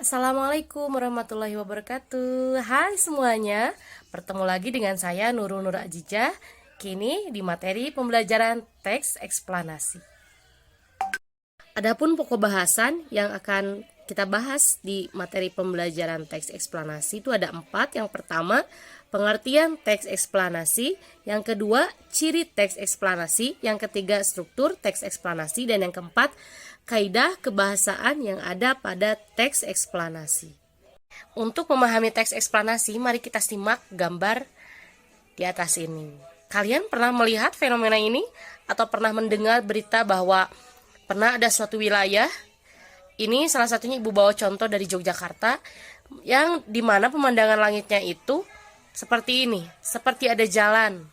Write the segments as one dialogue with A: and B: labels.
A: Assalamualaikum warahmatullahi wabarakatuh. Hai semuanya, bertemu lagi dengan saya Nurul Nur Ajijah. Kini di materi pembelajaran teks eksplanasi. Adapun pokok bahasan yang akan kita bahas di materi pembelajaran teks eksplanasi itu ada 4. Yang pertama, pengertian teks eksplanasi. Yang kedua, ciri teks eksplanasi. Yang ketiga, struktur teks eksplanasi. Dan yang keempat, kaidah kebahasaan yang ada pada teks eksplanasi. Untuk memahami teks eksplanasi, mari kita simak gambar di atas ini. Kalian pernah melihat fenomena ini? Atau pernah mendengar berita bahwa pernah ada suatu wilayah, ini salah satunya Ibu bawa contoh dari Yogyakarta, yang dimana pemandangan langitnya itu seperti ini, seperti ada jalan,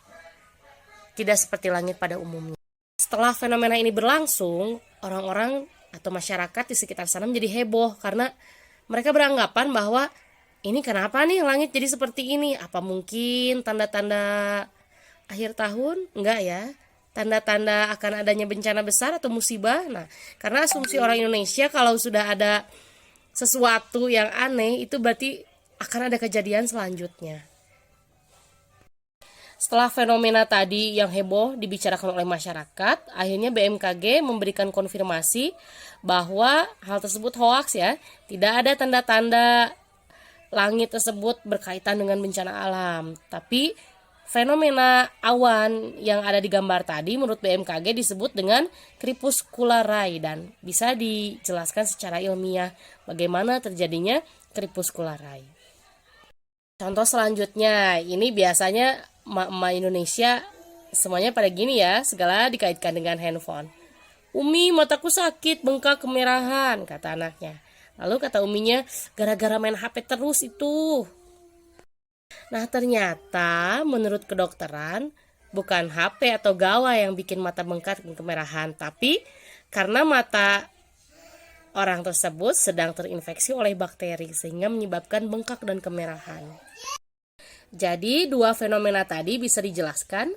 A: tidak seperti langit pada umumnya. Setelah fenomena ini berlangsung, orang-orang atau masyarakat di sekitar sana menjadi heboh karena mereka beranggapan bahwa ini kenapa nih langit jadi seperti ini? Apa mungkin tanda-tanda akhir tahun? Enggak ya. Tanda-tanda akan adanya bencana besar atau musibah. Nah, karena asumsi orang Indonesia kalau sudah ada sesuatu yang aneh itu berarti akan ada kejadian selanjutnya. Setelah fenomena tadi yang heboh dibicarakan oleh masyarakat, akhirnya BMKG memberikan konfirmasi bahwa hal tersebut hoaks ya. Tidak ada tanda-tanda langit tersebut berkaitan dengan bencana alam. Tapi fenomena awan yang ada di gambar tadi menurut BMKG disebut dengan crepuscular-ray dan bisa dijelaskan secara ilmiah bagaimana terjadinya crepuscular-ray. Contoh selanjutnya, ini biasanya emak-emak Indonesia semuanya pada gini ya, segala dikaitkan dengan handphone. Umi, mataku sakit, bengkak kemerahan, kata anaknya. Lalu kata uminya, gara-gara main HP terus itu. Nah ternyata menurut kedokteran bukan HP atau gawai yang bikin mata bengkak dan kemerahan, tapi karena mata orang tersebut sedang terinfeksi oleh bakteri sehingga menyebabkan bengkak dan kemerahan. Jadi dua fenomena tadi bisa dijelaskan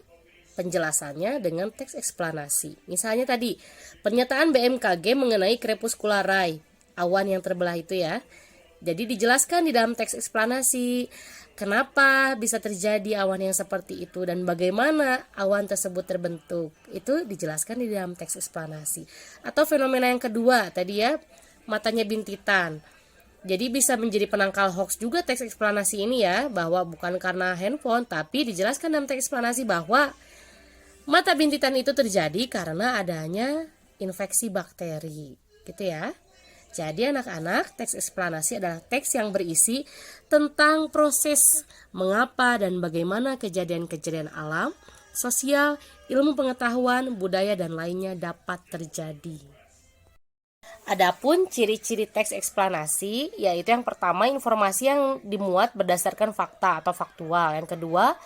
A: penjelasannya dengan teks eksplanasi. Misalnya tadi pernyataan BMKG mengenai crepuscular-ray, awan yang terbelah itu ya. Jadi dijelaskan di dalam teks eksplanasi kenapa bisa terjadi awan yang seperti itu dan bagaimana awan tersebut terbentuk. Itu dijelaskan di dalam teks eksplanasi. Atau fenomena yang kedua tadi ya, matanya bintitan. Jadi bisa menjadi penangkal hoax juga teks eksplanasi ini ya, bahwa bukan karena handphone tapi dijelaskan dalam teks eksplanasi bahwa mata bintitan itu terjadi karena adanya infeksi bakteri. Gitu ya. Jadi anak-anak, teks eksplanasi adalah teks yang berisi tentang proses mengapa dan bagaimana kejadian-kejadian alam, sosial, ilmu pengetahuan, budaya, dan lainnya dapat terjadi. Adapun ciri-ciri teks eksplanasi, yaitu yang pertama informasi yang dimuat berdasarkan fakta atau faktual. Yang kedua,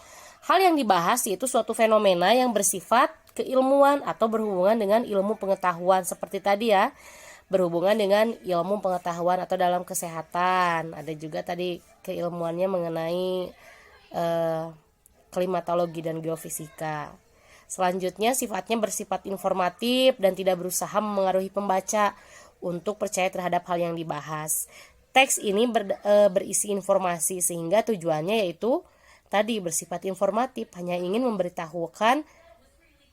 A: hal yang dibahas yaitu suatu fenomena yang bersifat keilmuan atau berhubungan dengan ilmu pengetahuan seperti tadi ya, berhubungan dengan ilmu pengetahuan atau dalam kesehatan. Ada juga tadi keilmuannya mengenai klimatologi dan geofisika. Selanjutnya sifatnya bersifat informatif dan tidak berusaha memengaruhi pembaca untuk percaya terhadap hal yang dibahas. Teks ini berisi informasi sehingga tujuannya yaitu tadi bersifat informatif, hanya ingin memberitahukan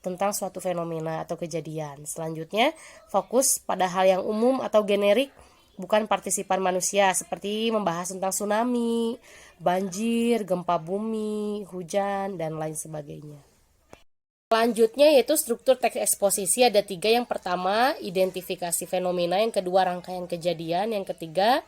A: tentang suatu fenomena atau kejadian. Selanjutnya fokus pada hal yang umum atau generik, bukan partisipan manusia seperti membahas tentang tsunami, banjir, gempa bumi, hujan, dan lain sebagainya. Selanjutnya yaitu struktur teks eksposisi ada 3. Yang pertama identifikasi fenomena, yang kedua rangkaian kejadian, yang ketiga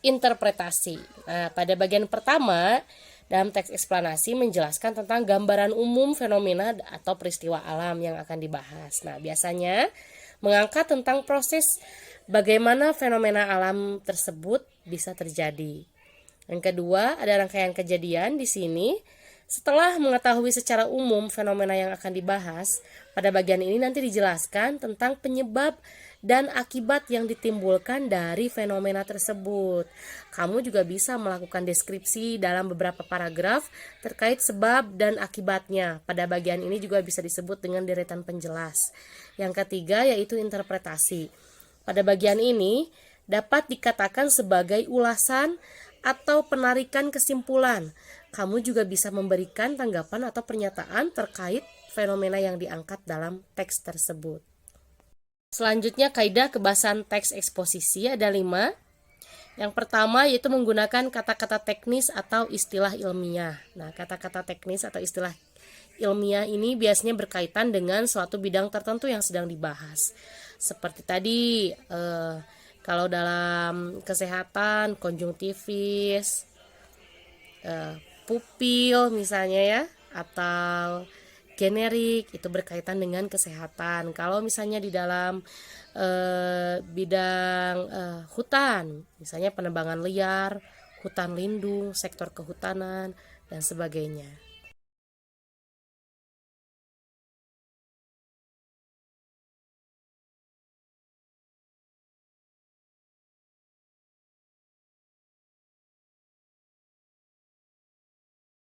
A: interpretasi. Nah pada bagian pertama dalam teks eksplanasi menjelaskan tentang gambaran umum fenomena atau peristiwa alam yang akan dibahas. Nah biasanya mengangkat tentang proses bagaimana fenomena alam tersebut bisa terjadi. Yang kedua ada rangkaian kejadian di sini. Setelah mengetahui secara umum fenomena yang akan dibahas, pada bagian ini nanti dijelaskan tentang penyebab dan akibat yang ditimbulkan dari fenomena tersebut. Kamu juga bisa melakukan deskripsi dalam beberapa paragraf terkait sebab dan akibatnya. Pada bagian ini juga bisa disebut dengan deretan penjelas. Yang ketiga yaitu interpretasi. Pada bagian ini dapat dikatakan sebagai ulasan atau penarikan kesimpulan. Kamu juga bisa memberikan tanggapan atau pernyataan terkait fenomena yang diangkat dalam teks tersebut. Selanjutnya, kaidah kebahasan teks eksposisi ada 5. Yang pertama yaitu menggunakan kata-kata teknis atau istilah ilmiah. Nah, kata-kata teknis atau istilah ilmiah ini biasanya berkaitan dengan suatu bidang tertentu yang sedang dibahas. Seperti tadi, kalau dalam kesehatan, konjungtivis, pupil misalnya ya, atau generik itu berkaitan dengan kesehatan. Kalau misalnya di dalam bidang hutan, misalnya penebangan liar, hutan lindung, sektor kehutanan, dan sebagainya.